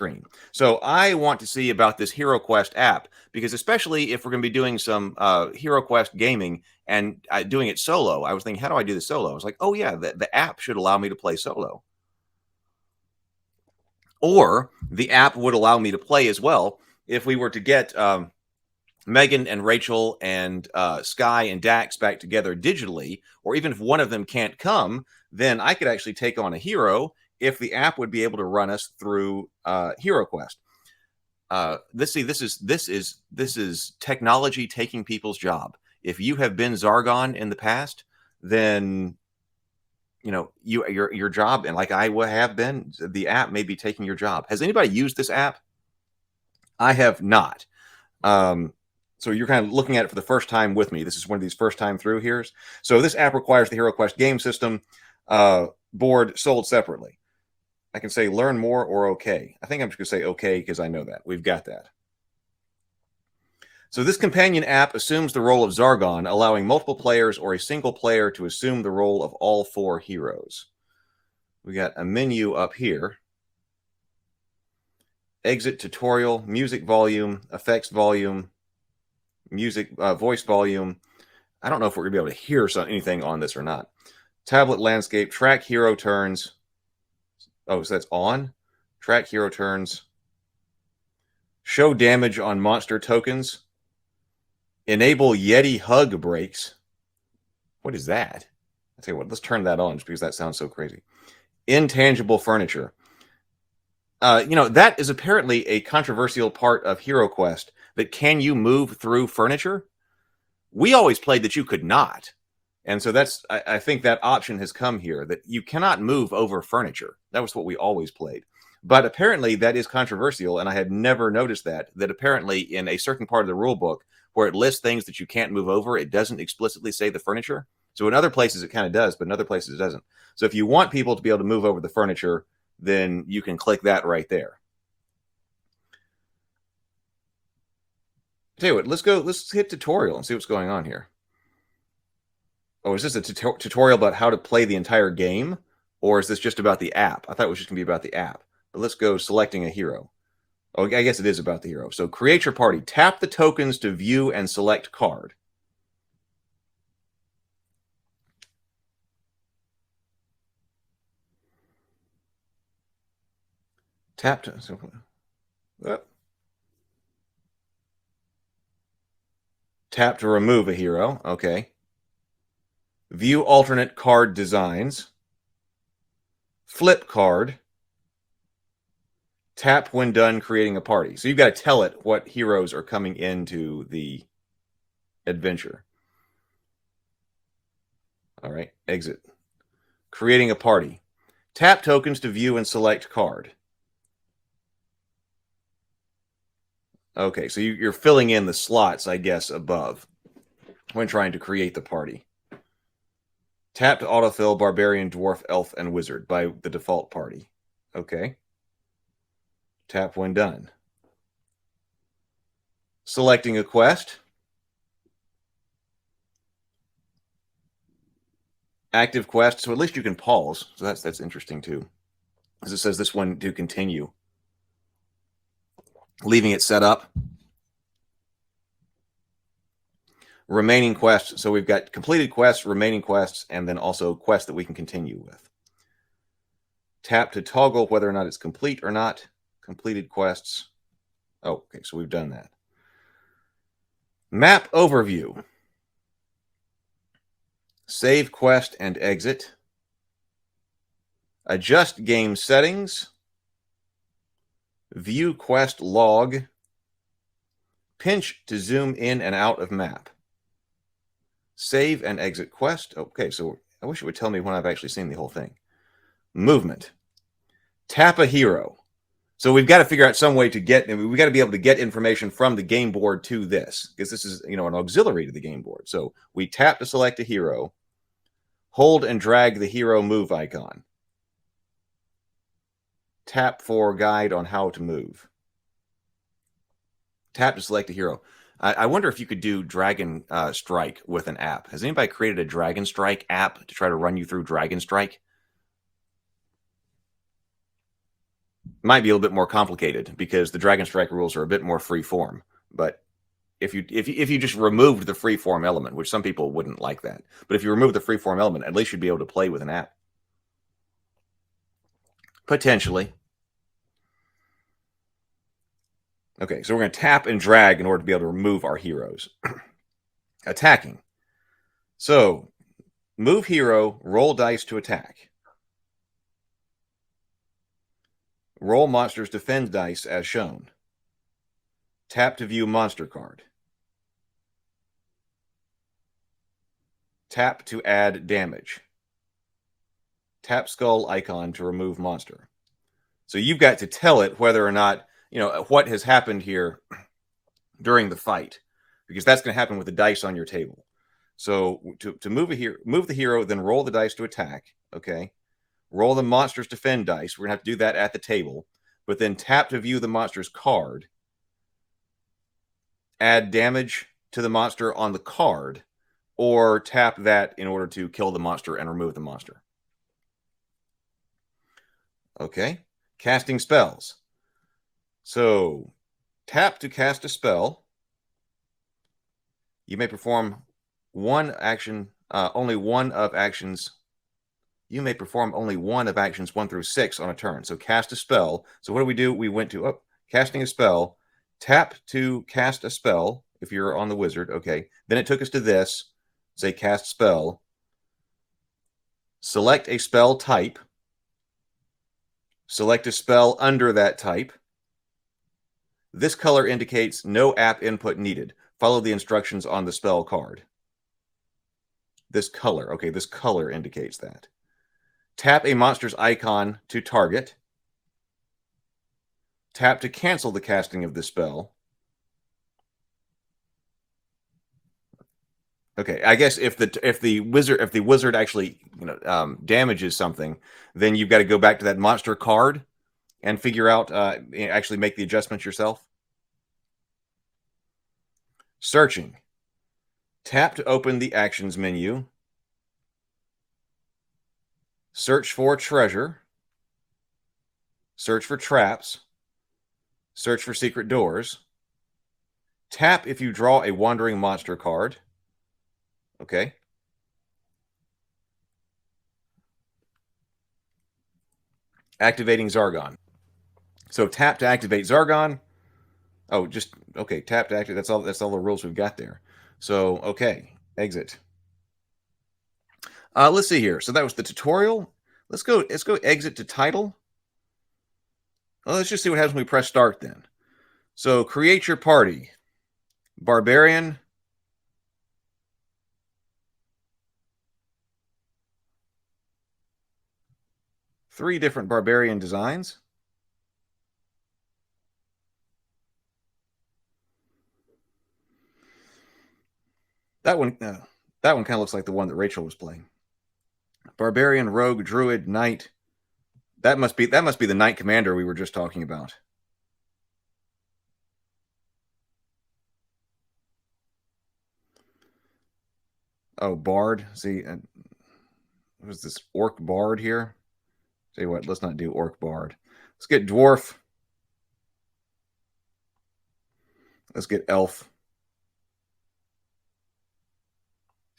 screen. So I want to see about this HeroQuest app, because especially if we're going to be doing some HeroQuest gaming and doing it solo, I was thinking, how do I do this solo? I was like, oh yeah, the app should allow me to play solo. Or the app would allow me to play as well if we were to get Megan and Rachel and Sky and Dax back together digitally, or even if one of them can't come, then I could actually take on a hero if the app would be able to run us through HeroQuest. This is technology taking people's job. If you have been Zargon in the past, then you know your job, and like I have been, the app may be taking your job. Has anybody used this app? I have not. So you're kind of looking at it for the first time with me. This is one of these first time through here. So this app requires the HeroQuest game system board sold separately. I can say learn more or okay. I think I'm just going to say okay because I know that. We've got that. So this companion app assumes the role of Zargon, allowing multiple players or a single player to assume the role of all 4 heroes. We got a menu up here. Exit tutorial, music volume, effects volume, music voice volume. I don't know if we're going to be able to hear anything on this or not. Tablet landscape, track hero turns. Oh, so that's on. Track hero turns. Show damage on monster tokens. Enable Yeti hug breaks. What is that? I tell you what, let's turn that on just because that sounds so crazy. Intangible furniture. That is apparently a controversial part of HeroQuest, that can you move through furniture? We always played that you could not. And so I think that option has come here, that you cannot move over furniture. That was what we always played. But apparently that is controversial, and I had never noticed that apparently in a certain part of the rule book where it lists things that you can't move over, it doesn't explicitly say the furniture. So in other places it kind of does, but in other places it doesn't. So if you want people to be able to move over the furniture, then you can click that right there. Tell you what, let's hit tutorial and see what's going on here. Oh, is this a tutorial about how to play the entire game? Or is this just about the app? I thought it was just going to be about the app. But let's go selecting a hero. Oh, I guess it is about the hero. So create your party. Tap the tokens to view and select card. Tap to remove a hero. Okay. View alternate card designs. Flip card. Tap when done creating a party. So you've got to tell it what heroes are coming into the adventure. All right, exit. Creating a party. Tap tokens to view and select card. Okay, so you're filling in the slots, I guess, above when trying to create the party. Tap to autofill Barbarian, Dwarf, Elf, and Wizard by the default party. Okay. Tap when done. Selecting a quest. Active quest, so at least you can pause. So that's interesting too, because it says this one to continue. Leaving it set up. Remaining quests. So we've got completed quests, remaining quests, and then also quests that we can continue with. Tap to toggle whether or not it's complete or not. Completed quests. Oh, okay, so we've done that. Map overview. Save quest and exit. Adjust game settings. View quest log. Pinch to zoom in and out of map. Save and exit quest. Okay, so I wish it would tell me when I've actually seen the whole thing. Movement. Tap a hero. So we've got to figure out some way to we've got to be able to get information from the game board to this, because this is, an auxiliary to the game board. So we tap to select a hero, hold and drag the hero move icon. Tap for guide on how to move. Tap to select a hero. I wonder if you could do Dragon Strike with an app. Has anybody created a Dragon Strike app to try to run you through Dragon Strike? Might be a little bit more complicated because the Dragon Strike rules are a bit more free form. But if you just removed the free form element, which some people wouldn't like that, but if you remove the free form element, at least you'd be able to play with an app. Potentially. Okay, so we're going to tap and drag in order to be able to remove our heroes. Attacking. So, move hero, roll dice to attack. Roll monsters defend dice as shown. Tap to view monster card. Tap to add damage. Tap skull icon to remove monster. So you've got to tell it whether or not, what has happened here during the fight, because that's going to happen with the dice on your table. So to move the hero, then roll the dice to attack. Okay, roll the monster's defend dice. We're gonna have to do that at the table, but then tap to view the monster's card. Add damage to the monster on the card, or tap that in order to kill the monster and remove the monster. Okay, casting spells. So tap to cast a spell. You may perform one action, only one of actions. You may perform only one of actions 1 through 6 on a turn. So cast a spell. So what do? We went to casting a spell. Tap to cast a spell if you're on the wizard. Okay. Then it took us to this. Say cast spell. Select a spell type. Select a spell under that type. This color indicates no app input needed. Follow the instructions on the spell card. This color. Okay, this color indicates that. Tap a monster's icon to target. Tap to cancel the casting of the spell. Okay, I guess if the wizard actually damages something, then you've got to go back to that monster card and figure out actually make the adjustments yourself. Searching. Tap to open the actions menu. Search for treasure. Search for traps. Search for secret doors. Tap if you draw a wandering monster card. Okay. Activating Zargon. So tap to activate Zargon. Oh, just okay. Tap to activate. That's all the rules we've got there. So okay, exit. Let's see here. So that was the tutorial. Let's go exit to title. Well, let's just see what happens when we press start then. So create your party. Barbarian. Three different barbarian designs. That one kind of looks like the one that Rachel was playing. Barbarian, rogue, druid, knight. That must be the knight commander we were just talking about. Oh, bard. See, what's this orc bard here? Tell you what, let's not do orc bard. Let's get dwarf. Let's get elf.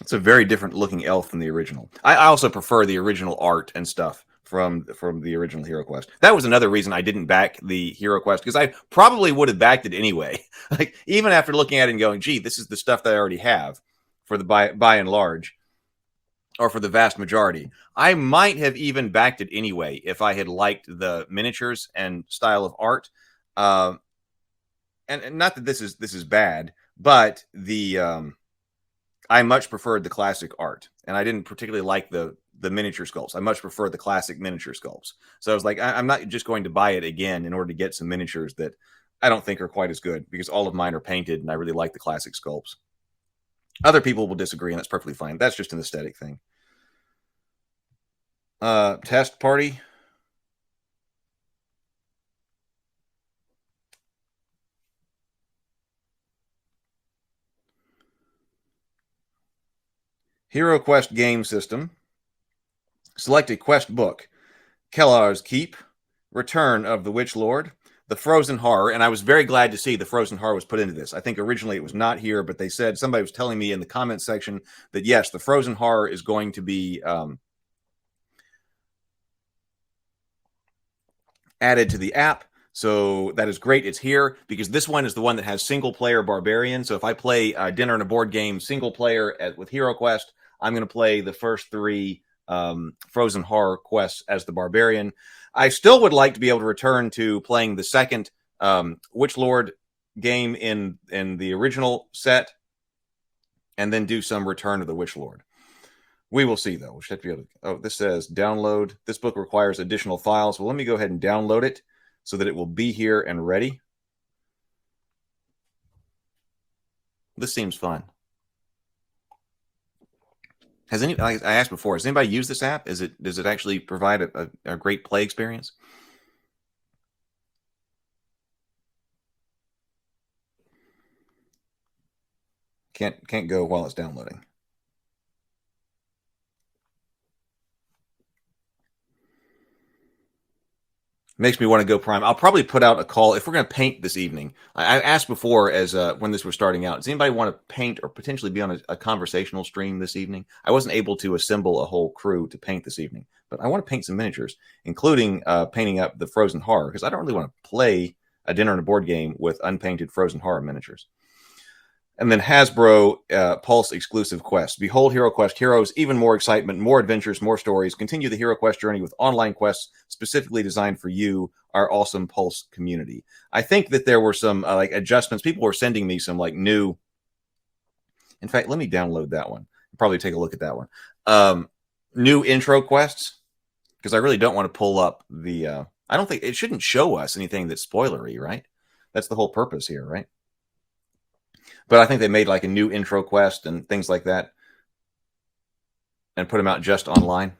It's a very different looking elf than the original. I also prefer the original art and stuff from the original HeroQuest. That was another reason I didn't back the HeroQuest, because I probably would have backed it anyway. Like, even after looking at it and going, gee, this is the stuff that I already have for the by and large, or for the vast majority. I might have even backed it anyway if I had liked the miniatures and style of art. And not that this is bad, but I much preferred the classic art, and I didn't particularly like the miniature sculpts. I much prefer the classic miniature sculpts. So I was like, I'm not just going to buy it again in order to get some miniatures that I don't think are quite as good, because all of mine are painted, and I really like the classic sculpts. Other people will disagree, and that's perfectly fine. That's just an aesthetic thing. Test party. HeroQuest game system. Select a quest book. Kellar's Keep, Return of the Witch Lord, the Frozen Horror, and I was very glad to see the Frozen Horror was put into this. I think originally it was not here, but they said, somebody was telling me in the comments section that yes, the Frozen Horror is going to be added to the app. So that is great. It's here because this one is the one that has single player barbarian. So if I play dinner and a board game single player with HeroQuest, I'm going to play the first 3 Frozen Horror quests as the barbarian. I still would like to be able to return to playing the second Witch Lord game in the original set, and then do some Return of the Witch Lord. We will see, though. We should have to be able to. Oh, this says download. This book requires additional files. Well, let me go ahead and download it so that it will be here and ready. This seems fun. Has any? I asked before. Has anybody used this app? Does it actually provide a great play experience? Can't go while it's downloading. Makes me want to go prime. I'll probably put out a call if we're going to paint this evening. I asked before, as when this was starting out, does anybody want to paint or potentially be on a conversational stream this evening? I wasn't able to assemble a whole crew to paint this evening, but I want to paint some miniatures, including painting up the Frozen Horror, because I don't really want to play a dinner and a board game with unpainted Frozen Horror miniatures. And then Hasbro Pulse exclusive quests. Behold HeroQuest Heroes, even more excitement, more adventures, more stories. Continue the HeroQuest journey with online quests specifically designed for you, our awesome Pulse community. I think that there were some like adjustments. People were sending me some like new. In fact, let me download that one. Probably take a look at that one. New intro quests, because I really don't want to pull up the. I don't think it shouldn't show us anything that's spoilery, right? That's the whole purpose here, right? But I think they made like a new intro quest and things like that and put them out just online.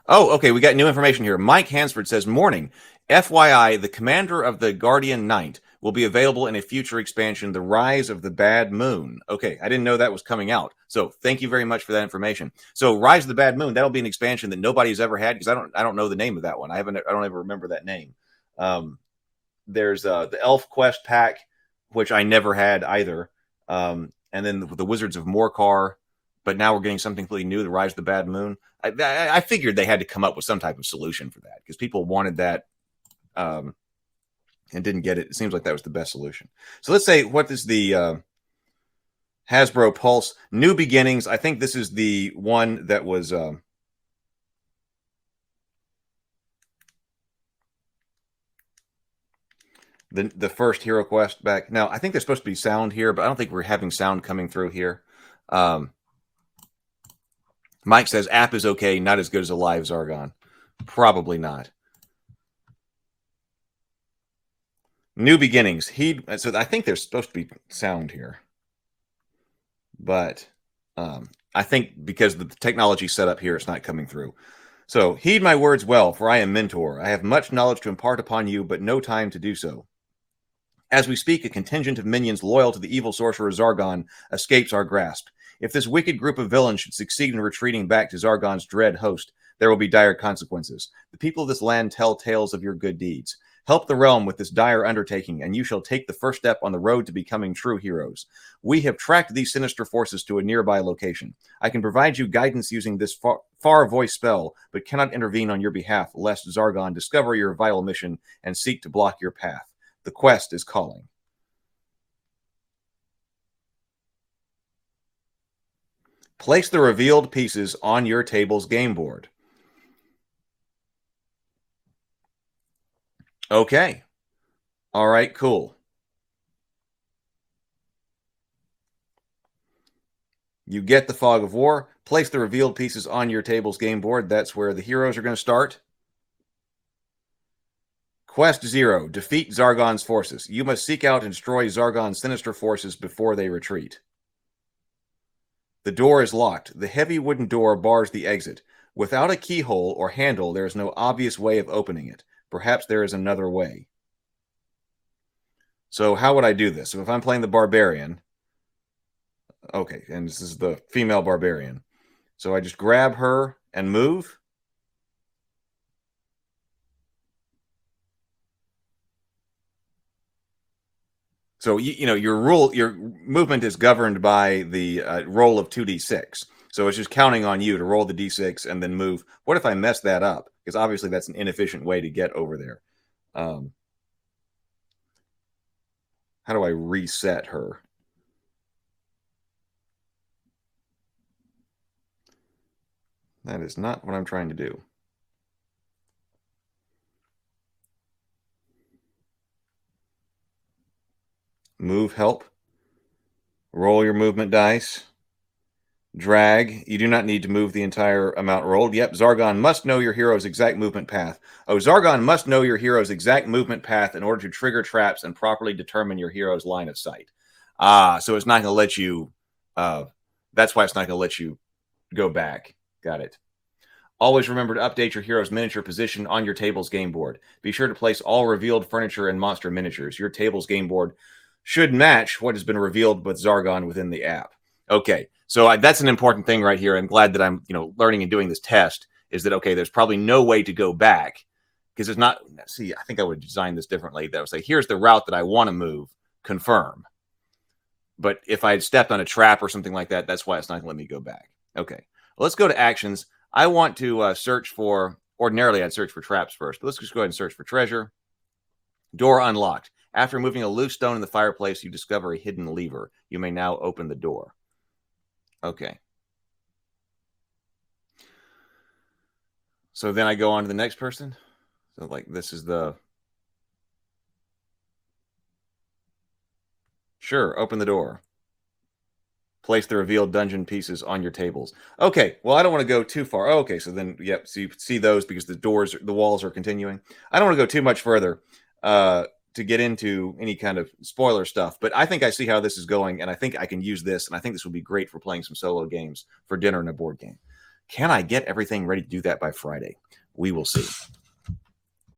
Oh, okay. We got new information here. Mike Hansford says, morning. FYI, the commander of the Guardian Knight will be available in a future expansion, The Rise of the Bad Moon. Okay, I didn't know that was coming out. So thank you very much for that information. So Rise of the Bad Moon, that'll be an expansion that nobody's ever had, because I don't know the name of that one. I don't ever remember that name. There's the Elf Quest pack, which I never had either. And then the Wizards of Morcar. But now we're getting something completely new, The Rise of the Bad Moon. I figured they had to come up with some type of solution for that, because people wanted that and didn't get it. It seems like that was the best solution. So let's say, what is the Hasbro Pulse New Beginnings? I think this is the one that was... the first HeroQuest back. Now, I think there's supposed to be sound here, but I don't think we're having sound coming through here. Mike says, app is okay, not as good as a live Zargon. Probably not. New Beginnings. So I think there's supposed to be sound here. But I think because the technology set up here, it's not coming through. So, heed my words well, for I am Mentor. I have much knowledge to impart upon you, but no time to do so. As we speak, a contingent of minions loyal to the evil sorcerer Zargon escapes our grasp. If this wicked group of villains should succeed in retreating back to Zargon's dread host, there will be dire consequences. The people of this land tell tales of your good deeds. Help the realm with this dire undertaking, and you shall take the first step on the road to becoming true heroes. We have tracked these sinister forces to a nearby location. I can provide you guidance using this far voice spell, but cannot intervene on your behalf, lest Zargon discover your vital mission and seek to block your path. The quest is calling. Place the revealed pieces on your table's game board. Okay. All right, cool. You get the Fog of War. Place the revealed pieces on your table's game board. That's where the heroes are going to start. Quest 0. Defeat Zargon's forces. You must seek out and destroy Zargon's sinister forces before they retreat. The door is locked. The heavy wooden door bars the exit. Without a keyhole or handle, there is no obvious way of opening it. Perhaps there is another way. So how would I do this? So if I'm playing the barbarian... Okay, and this is the female barbarian. So I just grab her and move. So your movement is governed by the roll of 2d6. So it's just counting on you to roll the d6 and then move. What if I mess that up? Because obviously that's an inefficient way to get over there. How do I reset her? That is not what I'm trying to do. Move help. Roll your movement dice. Drag. You do not need to move the entire amount rolled. Yep, Zargon must know your hero's exact movement path. Oh, Zargon must know your hero's exact movement path in order to trigger traps and properly determine your hero's line of sight. So it's not going to let you. That's why it's not going to let you go back. Got it. Always remember to update your hero's miniature position on your table's game board. Be sure to place all revealed furniture and monster miniatures. Your table's game board should match what has been revealed with Zargon within the app. Okay, so that's an important thing right here. I'm glad that I'm learning and doing this test. Is that okay? There's probably no way to go back because it's not. See, I think I would design this differently. That would say, here's the route that I want to move. Confirm. But if I had stepped on a trap or something like that, that's why it's not going to let me go back. Okay, well, let's go to actions. I want to search for. Ordinarily, I'd search for traps first, but let's just go ahead and search for treasure. Door unlocked. After moving a loose stone in the fireplace, you discover a hidden lever. You may now open the door. Okay. So then I go on to the next person. So like this is the... Sure, open the door. Place the revealed dungeon pieces on your tables. Okay, well, I don't want to go too far. Oh, okay, so then, yep, so you see those because the walls are continuing. I don't want to go too much further to get into any kind of spoiler stuff, but I think I see how this is going, and I think I can use this, and I think this would be great for playing some solo games for dinner and a board game. Can I get everything ready to do that by Friday? We will see.